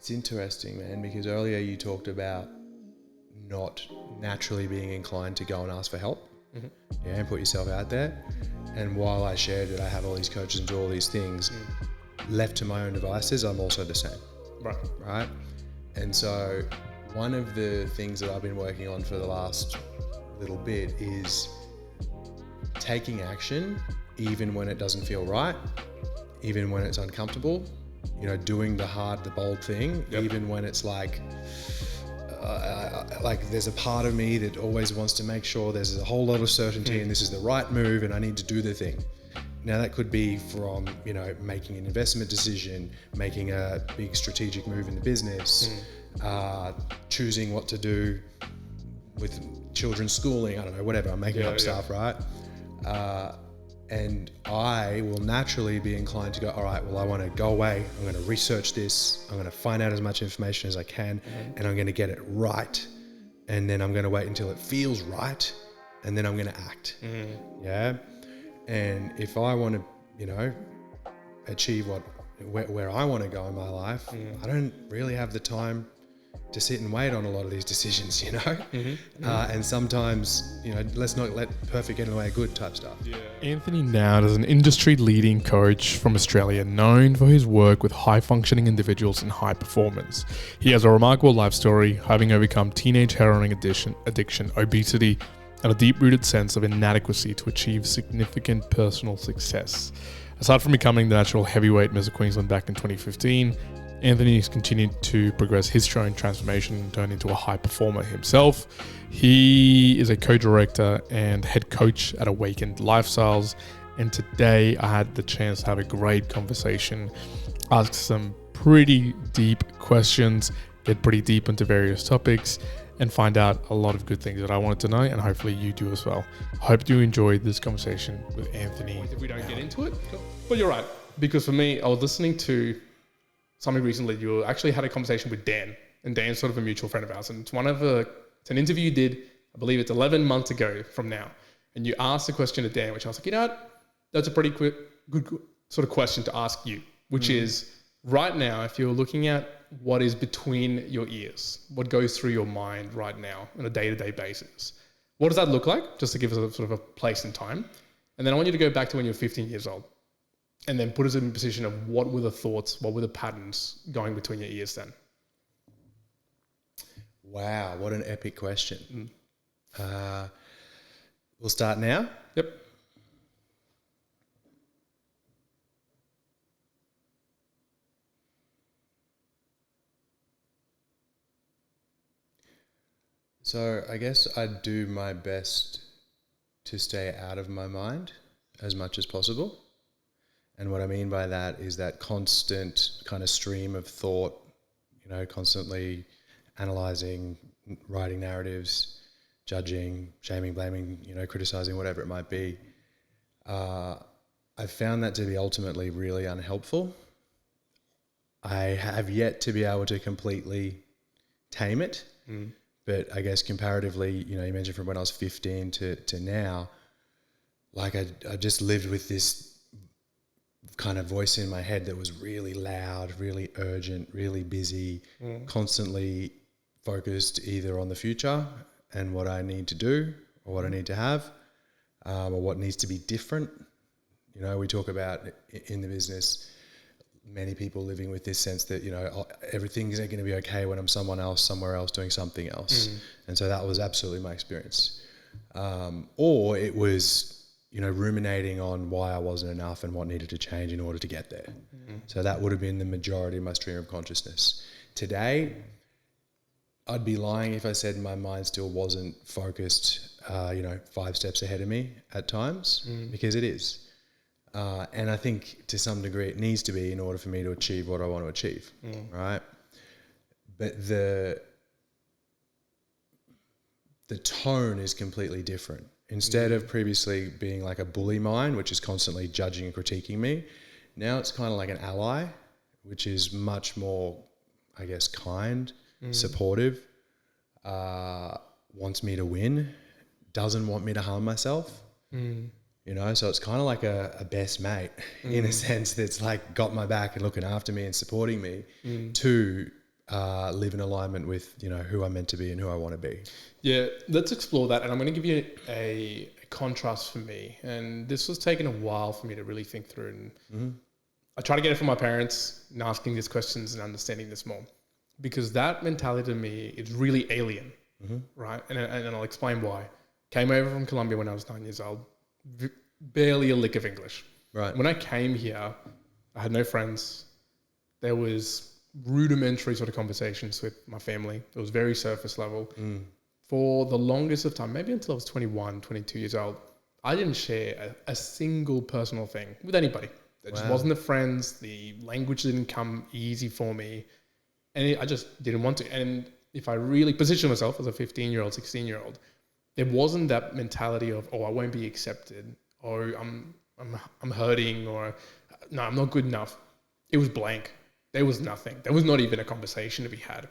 It's interesting, man, because earlier you talked about not naturally being inclined to go and ask for help, and put yourself out there. And while I shared that I have all these coaches and do all these things, left to my own devices, I'm also the same. Right? And so one of the things that I've been working on for the last little bit is taking action even when it doesn't feel right, even when it's uncomfortable, doing the hard, the bold thing, even when it's like there's a part of me that always wants to make sure there's a whole lot of certainty and this is the right move and I need to do the thing. Now that could be from, making an investment decision, making a big strategic move in the business, choosing what to do with children's schooling, I don't know, whatever, I'm making up stuff, right? And I will naturally be inclined to go, all right, well, I want to go away. I'm going to research this. I'm going to find out as much information as I can, and I'm going to get it right. And then I'm going to wait until it feels right, and then I'm going to act. Yeah. And if I want to, achieve where I want to go in my life, I don't really have the time to sit and wait on a lot of these decisions, and sometimes, let's not let perfect get in the way of good type stuff. Anthony Noud is an industry-leading coach from Australia known for his work with high-functioning individuals and high performance. He has a remarkable life story, having overcome teenage heroin addiction, obesity, and a deep-rooted sense of inadequacy to achieve significant personal success. Aside from becoming the natural heavyweight Mr. Queensland back in 2015, Anthony has continued to progress his own transformation and turn into a high performer himself. He is a co-director and head coach at Awakened Lifestyles. And today I had the chance to have a great conversation, ask some pretty deep questions, get pretty deep into various topics, and find out a lot of good things that I wanted to know, and hopefully you do as well. Hope you enjoyed this conversation with Anthony. If we don't get into it, but you're right. Because for me, I was listening to something recently. You actually had a conversation with Dan, and Dan's sort of a mutual friend of ours. And it's an interview you did, I believe it's 11 months ago from now. And you asked a question to Dan, which I was like, that's a pretty good sort of question to ask you, which is right now, if you're looking at what is between your ears, what goes through your mind right now on a day-to-day basis, what does that look like? Just to give us a sort of a place and time. And then I want you to go back to when you were 15 years old, and then put us in a position of what were the thoughts, what were the patterns going between your ears then? Wow, what an epic question. We'll start now. Yep. So I guess I'd do my best to stay out of my mind as much as possible. And what I mean by that is that constant kind of stream of thought, constantly analyzing, writing narratives, judging, shaming, blaming, criticizing, whatever it might be. I've found that to be ultimately really unhelpful. I have yet to be able to completely tame it. But I guess comparatively, you mentioned from when I was 15 to now, like I just lived with this kind of voice in my head that was really loud, really urgent, really busy, constantly focused either on the future and what I need to do or what I need to have, or what needs to be different. We talk about in the business, many people living with this sense that, everything's going to be okay when I'm someone else, somewhere else, doing something else. And so that was absolutely my experience. Or it was, ruminating on why I wasn't enough and what needed to change in order to get there. So that would have been the majority of my stream of consciousness. Today, I'd be lying if I said my mind still wasn't focused, 5 steps ahead of me at times, because it is. And I think to some degree it needs to be in order for me to achieve what I want to achieve, right? But the tone is completely different. Instead of previously being like a bully mind, which is constantly judging and critiquing me, now it's kind of like an ally, which is much more, I guess, kind, supportive, wants me to win, doesn't want me to harm myself. So it's kind of like a best mate in a sense that's like got my back and looking after me and supporting me to live in alignment with, you know, who I'm meant to be and who I want to be. Yeah, let's explore that. And I'm going to give you a contrast for me. And this was taking a while for me to really think through. And I try to get it from my parents and asking these questions and understanding this more. Because that mentality to me is really alien, right? And I'll explain why. Came over from Colombia when I was 9 years old, barely a lick of English. Right. When I came here, I had no friends. There was rudimentary sort of conversations with my family. It was very surface level. For the longest of time, maybe until I was 21, 22 years old, I didn't share a single personal thing with anybody. It just wasn't the friends. The language didn't come easy for me. And I just didn't want to. And if I really position myself as a 15-year-old, 16-year-old, there wasn't that mentality of, oh, I won't be accepted, or I'm hurting, or no, I'm not good enough. It was blank. There was nothing. There was not even a conversation to be had,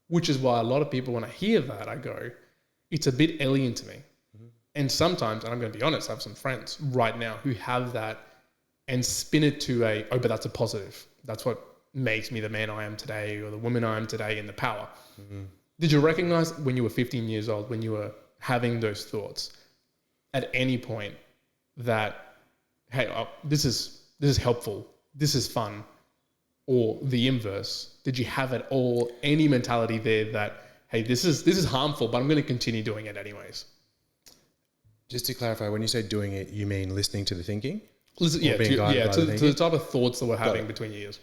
which is why a lot of people, when I hear that, I go, it's a bit alien to me. And sometimes, and I'm going to be honest, I have some friends right now who have that and spin it to but that's a positive. That's what makes me the man I am today, or the woman I am today, and the power. Did you recognize when you were 15 years old, when you were having those thoughts, at any point that, hey, this is helpful, this is fun, or the inverse? Did you have at all any mentality there that, hey, this is harmful, but I'm going to continue doing it anyways? Just to clarify, when you say doing it, you mean listening to the thinking? Listen, to the type of thoughts that we're having between years.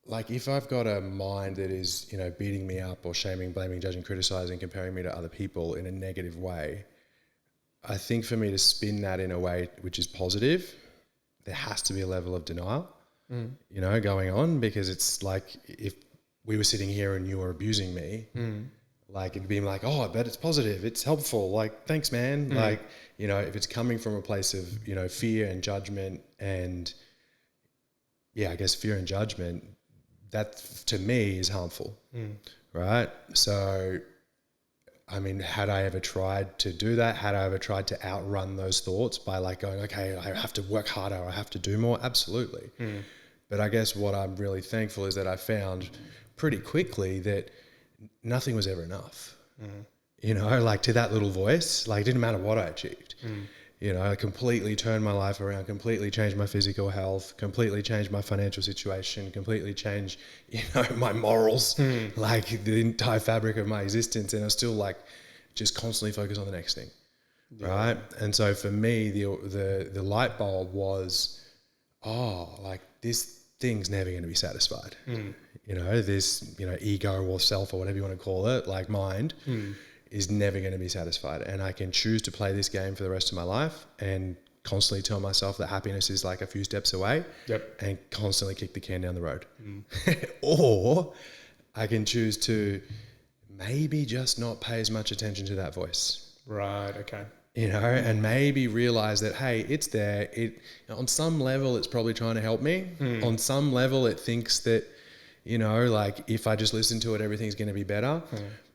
Like, if I've got a mind that is, you know, beating me up or shaming, blaming, judging, criticizing, comparing me to other people in a negative way, I think for me to spin that in a way which is positive, there has to be a level of denial, you know, going on, because it's like, if we were sitting here and you were abusing me, like, it'd be like, oh, I bet it's positive, it's helpful, like, thanks, man. Like, you know, if it's coming from a place of, you know, fear and judgment and, yeah, I guess fear and judgment, that to me is harmful, right? So, I mean, had I ever tried to do that? Had I ever tried to outrun those thoughts by like going, okay, I have to work harder, I have to do more? Absolutely. But I guess what I'm really thankful is that I found pretty quickly that nothing was ever enough. You know, like, to that little voice, like, it didn't matter what I achieved. You know, I completely turned my life around, completely changed my physical health, completely changed my financial situation, completely changed, you know, my morals, like the entire fabric of my existence. And I was still like, just constantly focused on the next thing. Right. And so for me, the light bulb was, like, this thing's never going to be satisfied. You know, this, you know, ego or self or whatever you want to call it, like mind, is never going to be satisfied. And I can choose to play this game for the rest of my life and constantly tell myself that happiness is like a few steps away, and constantly kick the can down the road. Or I can choose to maybe just not pay as much attention to that voice. Right. Okay. You know, and maybe realize that, hey, it's there. It, on some level, it's probably trying to help me. On some level, it thinks that, you know, like, if I just listen to it, everything's going to be better.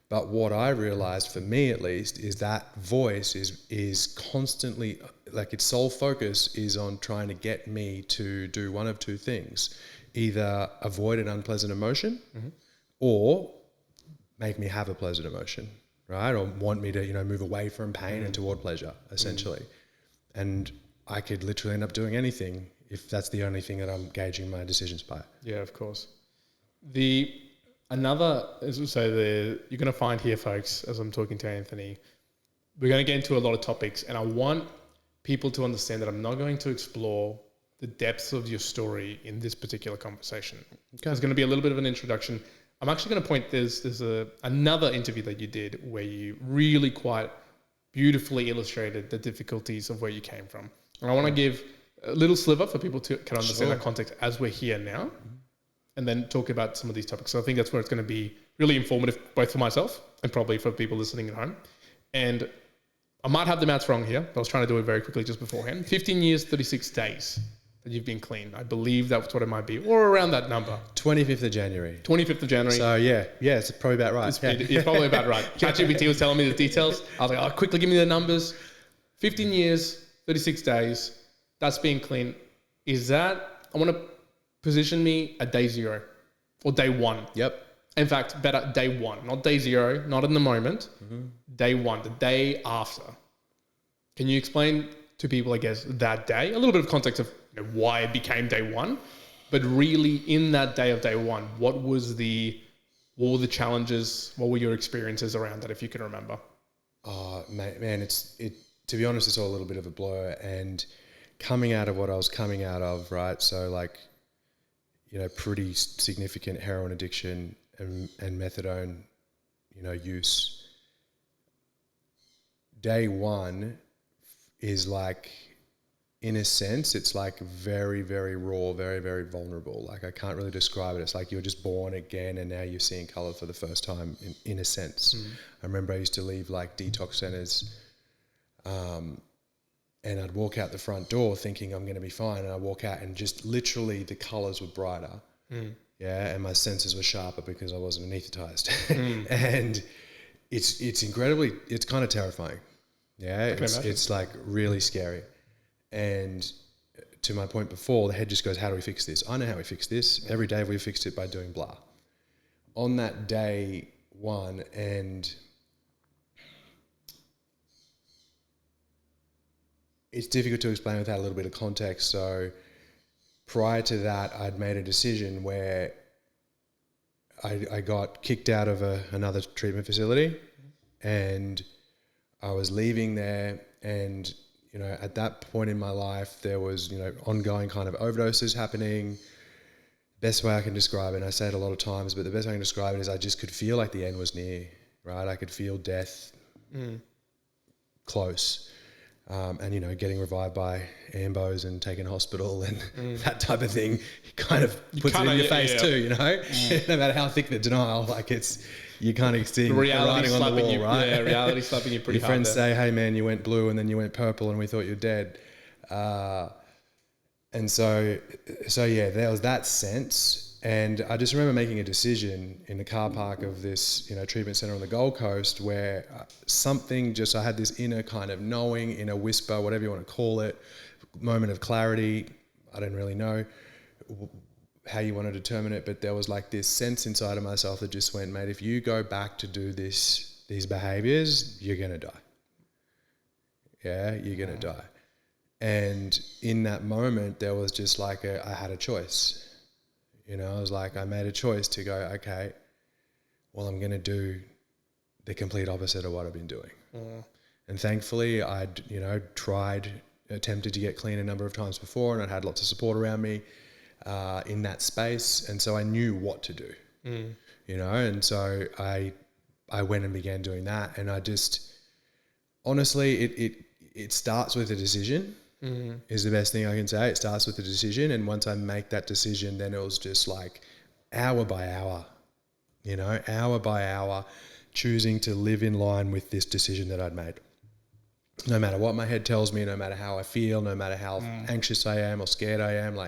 But what I realized, for me at least, is that voice is constantly, like, its sole focus is on trying to get me to do one of two things: either avoid an unpleasant emotion, or make me have a pleasant emotion, right? Or want me to, you know, move away from pain and toward pleasure, essentially. And I could literally end up doing anything if that's the only thing that I'm gauging my decisions by. Yeah, of course. Another, as we say, you're going to find here, folks, as I'm talking to Anthony, we're going to get into a lot of topics, and I want people to understand that I'm not going to explore the depths of your story in this particular conversation. There's going to be a little bit of an introduction. I'm actually going to point, there's another interview that you did where you really quite beautifully illustrated the difficulties of where you came from. And I want to give a little sliver for people to kind of understand that context as we're here now. And then talk about some of these topics. So I think that's where it's going to be really informative, both for myself and probably for people listening at home. And I might have the maths wrong here, but I was trying to do it very quickly just beforehand. 15 years, 36 days that you've been clean. I believe that's what it might be, or around that number. 25th of January. 25th of January. So yeah, it's probably about right. It's probably about right. ChatGPT was telling me the details. I was like, quickly give me the numbers. 15 years, 36 days. That's being clean. is that I want to position me at day 0 or day 1. Yep. In fact, better day 1, not day 0, not in the moment, day 1, the day after. Can you explain to people, I guess, that day, a little bit of context of why it became day 1, but really in that day of day 1, what were the challenges, what were your experiences around that, if you can remember? Oh, man, to be honest, it's all a little bit of a blur, and coming out of what I was coming out of, right? So like, pretty significant heroin addiction and methadone, use. Day 1 is like, in a sense, it's like very, very raw, very, very vulnerable. Like I can't really describe it. It's like you're just born again and now you're seeing color for the first time in a sense. I remember I used to leave like detox centers and I'd walk out the front door thinking I'm going to be fine. And I walk out and just literally the colors were brighter. Yeah. And my senses were sharper because I wasn't anesthetized. And it's kind of terrifying. Yeah. It's like really scary. And to my point before, the head just goes, how do we fix this? I know how we fix this. Every day we fixed it by doing blah. On that day 1, and it's difficult to explain without a little bit of context. So prior to that, I'd made a decision where I got kicked out of another treatment facility, and I was leaving there, and at that point in my life, there was, ongoing kind of overdoses happening. Best way I can describe it, and I say it a lot of times, but the best way I can describe it is I just could feel like the end was near, right? I could feel death close. And, getting revived by ambos and taken to hospital and that type of thing kind of puts it in your face too, no matter how thick the denial, like you kind of see writing on the wall, right? Yeah, reality slapping you pretty your hard. Your friends say, hey man, you went blue and then you went purple and we thought you were dead. And so yeah, there was that sense. And I just remember making a decision in the car park of this, treatment center on the Gold Coast where I had this inner kind of knowing, inner whisper, whatever you want to call it, moment of clarity. I don't really know how you want to determine it, but there was like this sense inside of myself that just went, mate, if you go back to do these behaviors, you're going to die. Yeah, you're going to die. And in that moment, there was just like I had a choice. I was like, I made a choice to go, okay, well, I'm going to do the complete opposite of what I've been doing. And thankfully, I'd, attempted to get clean a number of times before, and I'd had lots of support around me in that space. And so I knew what to do, and so I went and began doing that. And I just, honestly, it starts with a decision. Is the best thing I can say. It starts with a decision, and once I make that decision, then it was just like hour by hour, hour by hour, choosing to live in line with this decision that I'd made. No matter what my head tells me, no matter how I feel, no matter how anxious I am or scared I am,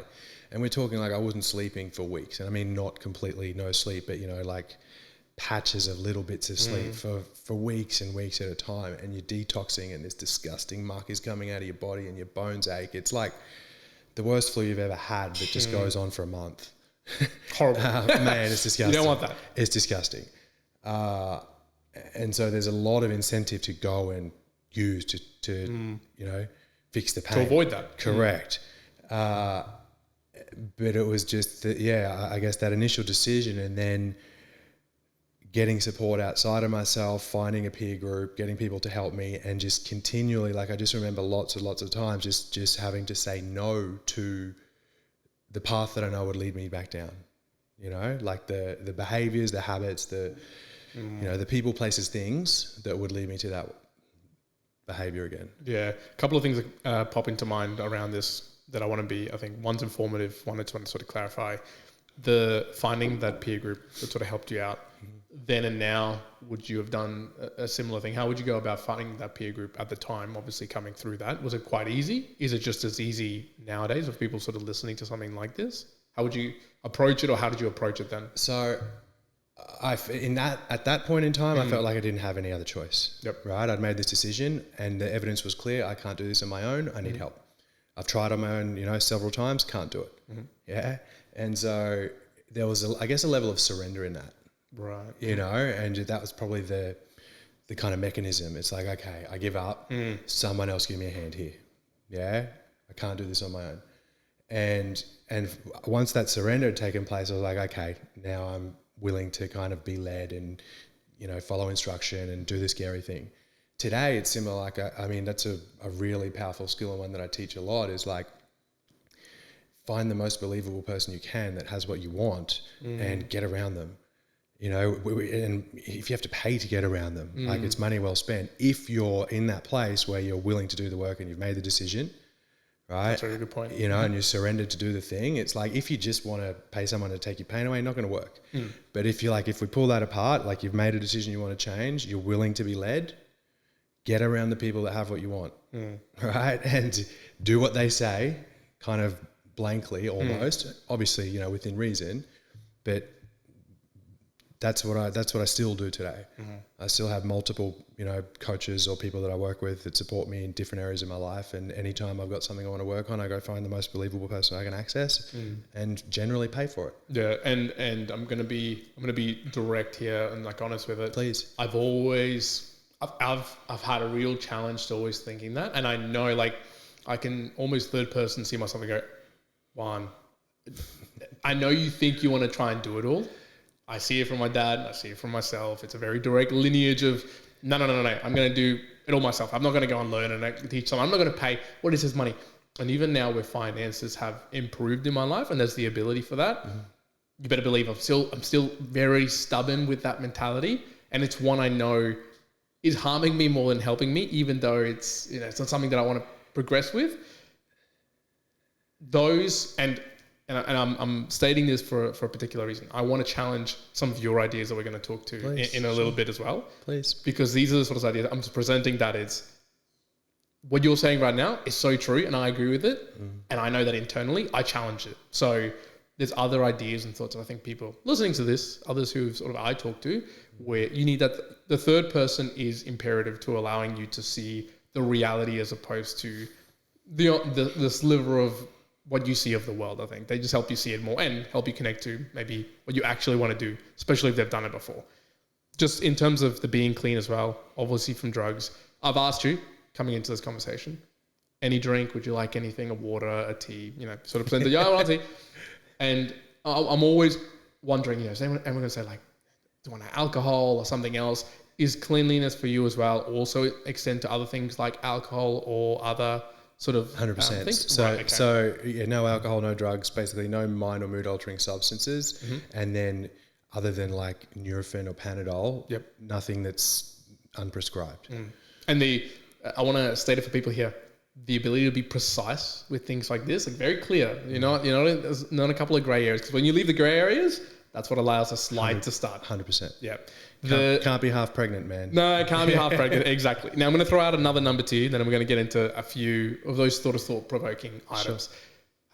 and we're talking like I wasn't sleeping for weeks, and I mean not completely no sleep, but like patches of little bits of sleep for weeks and weeks at a time, and you're detoxing and this disgusting muck is coming out of your body and your bones ache. It's like the worst flu you've ever had that just goes on for a month. Horrible. Man, it's disgusting. You don't want that. It's disgusting. And so there's a lot of incentive to go and use to fix the pain. To avoid that. Correct. But it was just, I guess that initial decision, and then getting support outside of myself, finding a peer group, getting people to help me, and just continually, I just remember lots and lots of times just having to say no to the path that I know would lead me back down. Like the behaviors, the habits, the people, places, things that would lead me to that behavior again. Yeah. A couple of things pop into mind around this that I want to be, I think one's informative, one I just want to sort of clarify. The finding that peer group that sort of helped you out then and now, would you have done a similar thing? How would you go about finding that peer group at the time, obviously coming through that? Was it quite easy? Is it just as easy nowadays with people sort of listening to something like this? How would you approach it, or how did you approach it then? So at that point in time, I felt like I didn't have any other choice. Yep. Right? I'd made this decision and the evidence was clear. I can't do this on my own. I need help. I've tried on my own, you know, several times, can't do it. Yeah. And so there was, I guess, a level of surrender in that. Right. You know, and that was probably the kind of mechanism. It's like, okay, I give up. Someone else give me a hand here. Yeah. I can't do this on my own. And once that surrender had taken place, I was like, okay, now I'm willing to kind of be led and, you know, follow instruction and do the scary thing. Today, it's similar. Like, I mean, that's a really powerful skill, and one that I teach a lot is like, find the most believable person you can that has what you want and get around them. You know, and if you have to pay to get around them, like, it's money well spent. If you're in that place where you're willing to do the work and you've made the decision, right? That's a really good point. You know, and you're surrendered to do the thing. It's like, if you just want to pay someone to take your pain away, not going to work. But if you're like, if we pull that apart, like, you've made a decision you want to change, you're willing to be led, get around the people that have what you want, right? And do what they say, kind of blankly almost, obviously, you know, within reason, but that's what I still do today. I still have multiple, you know, coaches or people that I work with that support me in different areas of my life. And anytime I've got something I want to work on, I go find the most believable person I can access and generally pay for it. Yeah. And I'm going to be direct here and like honest with it. Please. I've had a real challenge to always thinking that. And I know, like, I can almost third person see myself and go, Juan, I know you think you want to try and do it all. I see it from my dad. I see it from myself. It's a very direct lineage of, no. I'm going to do it all myself. I'm not going to go and learn and teach someone. I'm not going to pay. What is his money? And even now where finances have improved in my life and there's the ability for that, you better believe I'm still very stubborn with that mentality. And it's one I know is harming me more than helping me, even though it's, you know, it's not something that I want to progress with. Those, and I'm stating this for a particular reason. I want to challenge some of your ideas that we're going to talk to in a little bit as well. Please. Because these are the sort of ideas I'm just presenting, that it's what you're saying right now is so true and I agree with it. And I know that internally I challenge it. So there's other ideas and thoughts that I think people listening to this, others who sort of I talk to, where you need that the third person is imperative to allowing you to see the reality as opposed to the sliver of what you see of the world. I think they just help you see it more and help you connect to maybe what you actually want to do, especially if they've done it before. Just in terms of the being clean as well, obviously from drugs, I've asked you coming into this conversation, any drink, would you like anything, a water, a tea, you know, sort of presented, yeah, I want a tea. And I'm always wondering, you know, is anyone going to say, like, do you want alcohol or something else? Is cleanliness for you as well also extend to other things like alcohol or other sort of 100%. things? So, Right, okay. so yeah, no alcohol, no drugs, basically no mind or mood altering substances. And then other than like Nurofen or Panadol, nothing that's unprescribed. And I want to state it for people here, the ability to be precise with things like this, like very clear, there's not a couple of gray areas, because when you leave the gray areas, that's what allows a slide to start. 100%. Yeah. Can't be half pregnant, man. No, it can't be half pregnant. Exactly. Now I'm going to throw out another number to you, then we're going to get into a few of those thought-provoking items.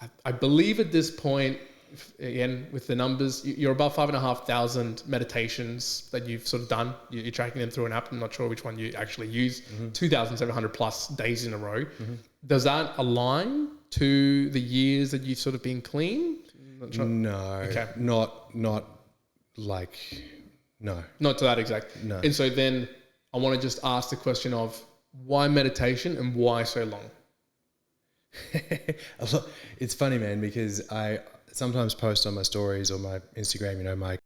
Sure. I believe at this point, again, with the numbers, you're above 5,500 meditations that you've sort of done. You're tracking them through an app. I'm not sure which one you actually use. 2,700 plus days in a row. Does that align to the years that you've sort of been clean? Not sure. No. Okay. Not like, no. Not to that exact. No. And so then I want to just ask the question of why meditation and why so long? It's funny, man, because I sometimes post on my stories or my Instagram, you know, my